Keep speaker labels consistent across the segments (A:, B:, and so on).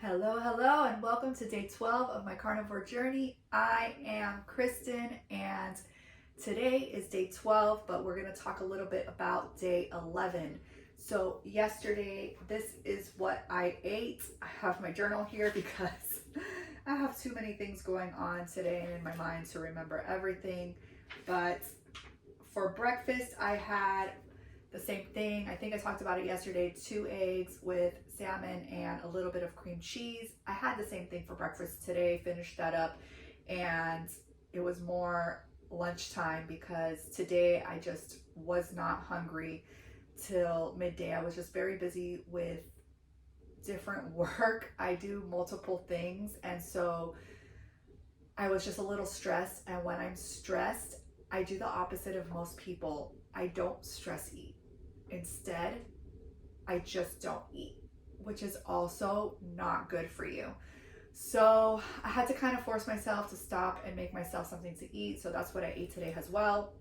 A: Hello, hello, and welcome to day 12 of my carnivore journey. I am Kristen, and today is day 12, but we're going to talk a little bit about day 11. So, yesterday, this is what I ate. I have my journal here because I have too many things going on today and in my mind to remember everything. But for breakfast, I had the same thing. I think I talked about it yesterday. 2 eggs with salmon and a little bit of cream cheese. I had the same thing for breakfast today, finished that up, and it was more lunchtime because today I just was not hungry till midday. I was just very busy with different work. I do multiple things, and so I was just a little stressed. And when I'm stressed, I do the opposite of most people. I don't stress eat. Instead, I just don't eat, which is also not good for you. So I had to kind of force myself to stop and make myself something to eat. So that's what I ate today as well.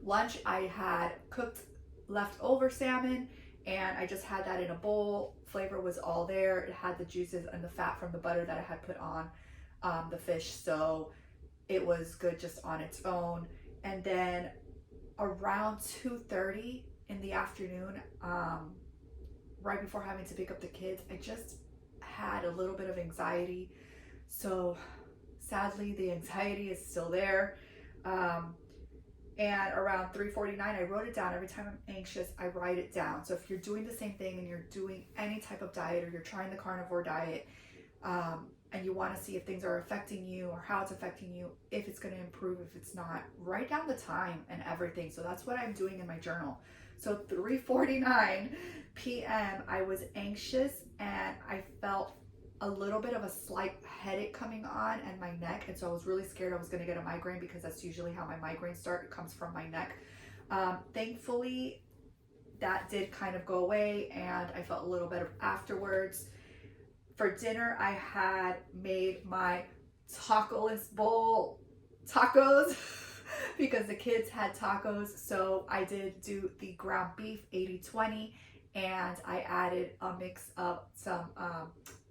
A: Lunch, I had cooked leftover salmon and I just had that in a bowl. Flavor was all there. It had the juices and the fat from the butter that I had put on the fish. So it was good just on its own. And then around 2:30 in the afternoon, right before having to pick up the kids, I just had a little bit of anxiety. So sadly, the anxiety is still there. And around 3:49, I wrote it down. Every time I'm anxious, I write it down. So if you're doing the same thing and you're doing any type of diet or you're trying the carnivore diet, and you want to see if things are affecting you or how it's affecting you, if it's going to improve, if it's not, write down the time and everything. So that's what I'm doing in my journal. So 3:49 p.m. I was anxious and I felt a little bit of a slight headache coming on and my neck, and so I was really scared I was going to get a migraine because that's usually how my migraines start. It comes from my neck. Thankfully, that did kind of go away and I felt a little better afterwards. For dinner, I had made my taco-less bowl tacos because the kids had tacos. So I did do the ground beef 80/20 and I added a mix of some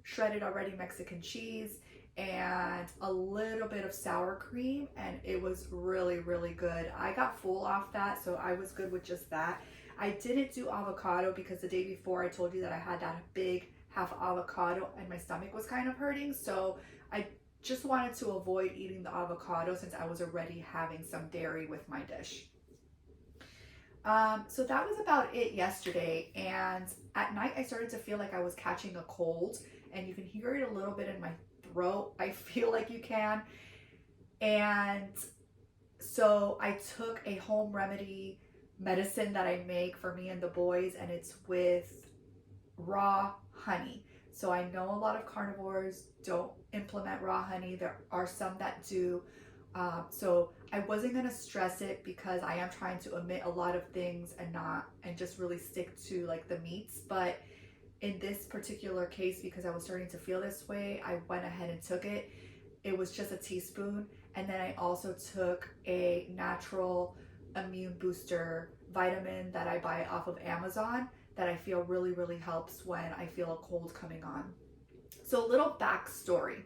A: shredded already Mexican cheese and a little bit of sour cream, and it was really, really good. I got full off that, so I was good with just that. I didn't do avocado because the day before I told you that I had that big half avocado and my stomach was kind of hurting, so I just wanted to avoid eating the avocado since I was already having some dairy with my dish. So that was about it yesterday, and at night I started to feel like I was catching a cold, and you can hear it a little bit in my throat. I feel like you can. And so I took a home remedy medicine that I make for me and the boys, and it's with raw honey. So I know a lot of carnivores don't implement raw honey. There are some that do. So I wasn't going to stress it because I am trying to omit a lot of things and just really stick to like the meats. But in this particular case, because I was starting to feel this way, I went ahead and took it. It was just a teaspoon. And then I also took a natural immune booster vitamin that I buy off of Amazon that I feel really, really helps when I feel a cold coming on. So a little backstory.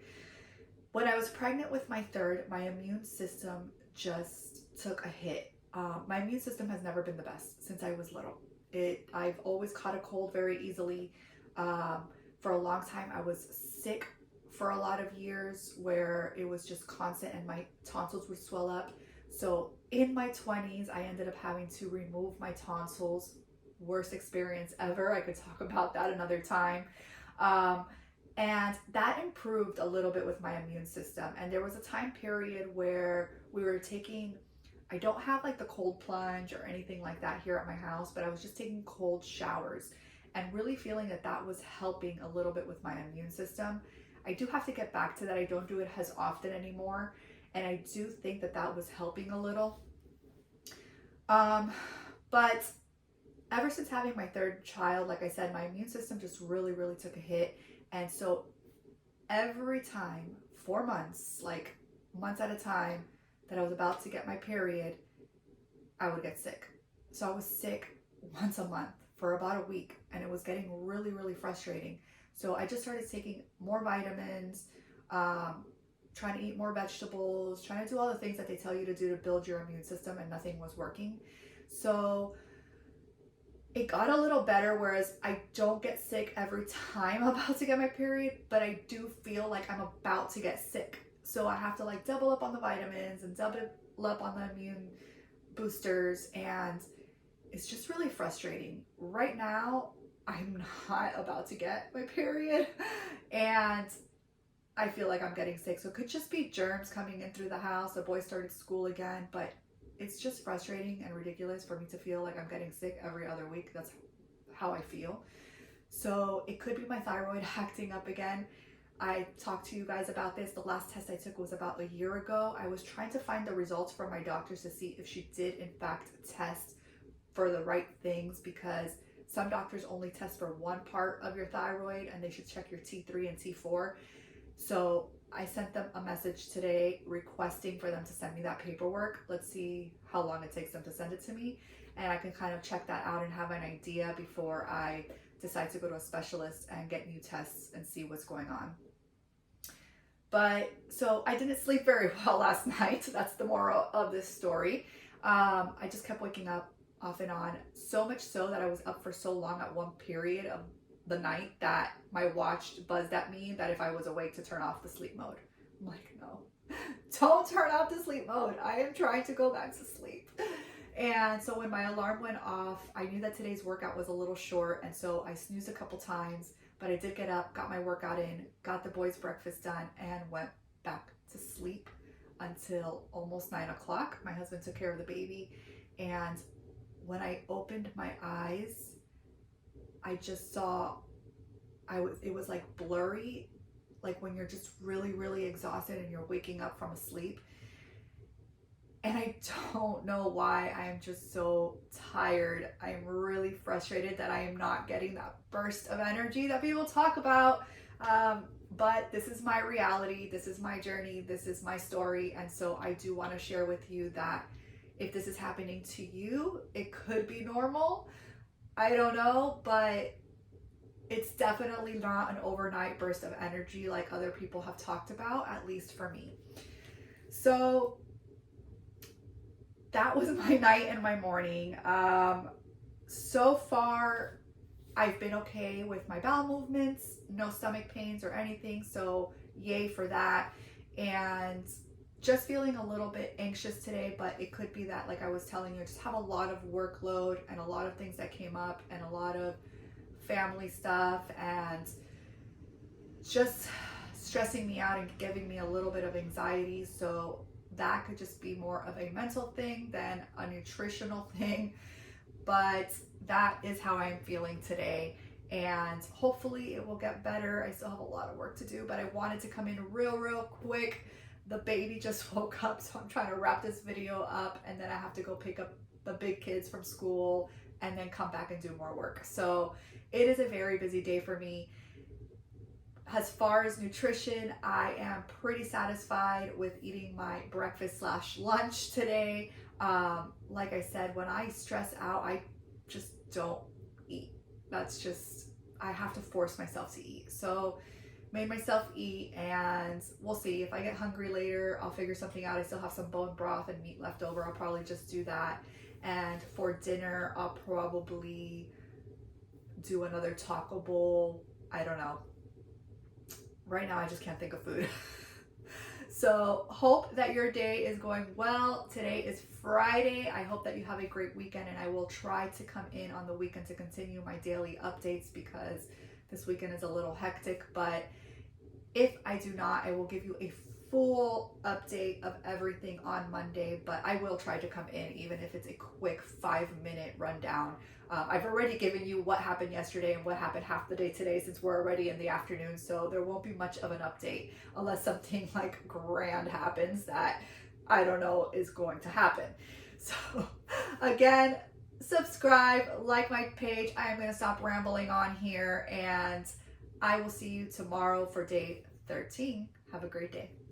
A: When I was pregnant with my third, my immune system just took a hit. My immune system has never been the best since I was little. I've always caught a cold very easily. For a long time, I was sick for a lot of years where it was just constant and my tonsils would swell up. So in my 20s, I ended up having to remove my tonsils. Worst experience ever. I could talk about that another time. And that improved a little bit with my immune system. And there was a time period where we were taking, I don't have like the cold plunge or anything like that here at my house, but I was just taking cold showers and really feeling that that was helping a little bit with my immune system. I do have to get back to that. I don't do it as often anymore. And I do think that that was helping a little. But ever since having my third child, like I said, my immune system just really, really took a hit. And so every time, 4 months, like months at a time, that I was about to get my period, I would get sick. So I was sick once a month for about a week, and it was getting really, really frustrating. So I just started taking more vitamins, trying to eat more vegetables, trying to do all the things that they tell you to do to build your immune system, and nothing was working. So it got a little better, whereas I don't get sick every time I'm about to get my period, but I do feel like I'm about to get sick. So I have to like double up on the vitamins and double up on the immune boosters, and it's just really frustrating. Right now, I'm not about to get my period, and I feel like I'm getting sick. So it could just be germs coming in through the house. The boys started school again, but it's just frustrating and ridiculous for me to feel like I'm getting sick every other week. That's how I feel. So it could be my thyroid acting up again. I talked to you guys about this. The last test I took was about a year ago. I was trying to find the results from my doctors to see if she did in fact test for the right things, because some doctors only test for one part of your thyroid and they should check your T3 and T4. So I sent them a message today requesting for them to send me that paperwork. Let's see how long it takes them to send it to me, and I can kind of check that out and have an idea before I decide to go to a specialist and get new tests and see what's going on. But so I didn't sleep very well last night. That's the moral of this story. I just kept waking up off and on, so much so that I was up for so long at one period of the night that my watch buzzed at me that if I was awake to turn off the sleep mode. I'm like, no, don't turn off the sleep mode. I am trying to go back to sleep. And so when my alarm went off, I knew that today's workout was a little short, and so I snoozed a couple times, but I did get up, got my workout in, got the boys' breakfast done, and went back to sleep until almost 9 o'clock. My husband took care of the baby, and when I opened my eyes, I just saw, it was like blurry, like when you're just really, really exhausted and you're waking up from a sleep. And I don't know why I am just so tired. I am really frustrated that I am not getting that burst of energy that people talk about. But this is my reality. This is my journey. This is my story. And so I do want to share with you that if this is happening to you, it could be normal. I don't know, but it's definitely not an overnight burst of energy like other people have talked about, at least for me. So that was my night and my morning. So far, I've been okay with my bowel movements, no stomach pains or anything, so yay for that. And just feeling a little bit anxious today, but it could be that, like I was telling you, I just have a lot of workload and a lot of things that came up and a lot of family stuff and just stressing me out and giving me a little bit of anxiety. So that could just be more of a mental thing than a nutritional thing, but that is how I'm feeling today, and hopefully it will get better. I still have a lot of work to do, but I wanted to come in real quick. The baby just woke up, so I'm trying to wrap this video up, and then I have to go pick up the big kids from school and then come back and do more work. So it is a very busy day for me. As far as nutrition, I am pretty satisfied with eating my breakfast / lunch today. Like I said, when I stress out, I just don't eat. That's just, I have to force myself to eat. So made myself eat, and we'll see. If I get hungry later, I'll figure something out. I still have some bone broth and meat left over. I'll probably just do that. And for dinner, I'll probably do another taco bowl. I don't know. Right now, I just can't think of food. So hope that your day is going well. Today is Friday. I hope that you have a great weekend, and I will try to come in on the weekend to continue my daily updates because this weekend is a little hectic. But if I do not, I will give you a full update of everything on Monday, but I will try to come in even if it's a quick 5-minute rundown. I've already given you what happened yesterday and what happened half the day today since we're already in the afternoon, so there won't be much of an update unless something like grand happens that I don't know is going to happen. So again, subscribe, like my page. I am going to stop rambling on here, and I will see you tomorrow for day 13. Have a great day.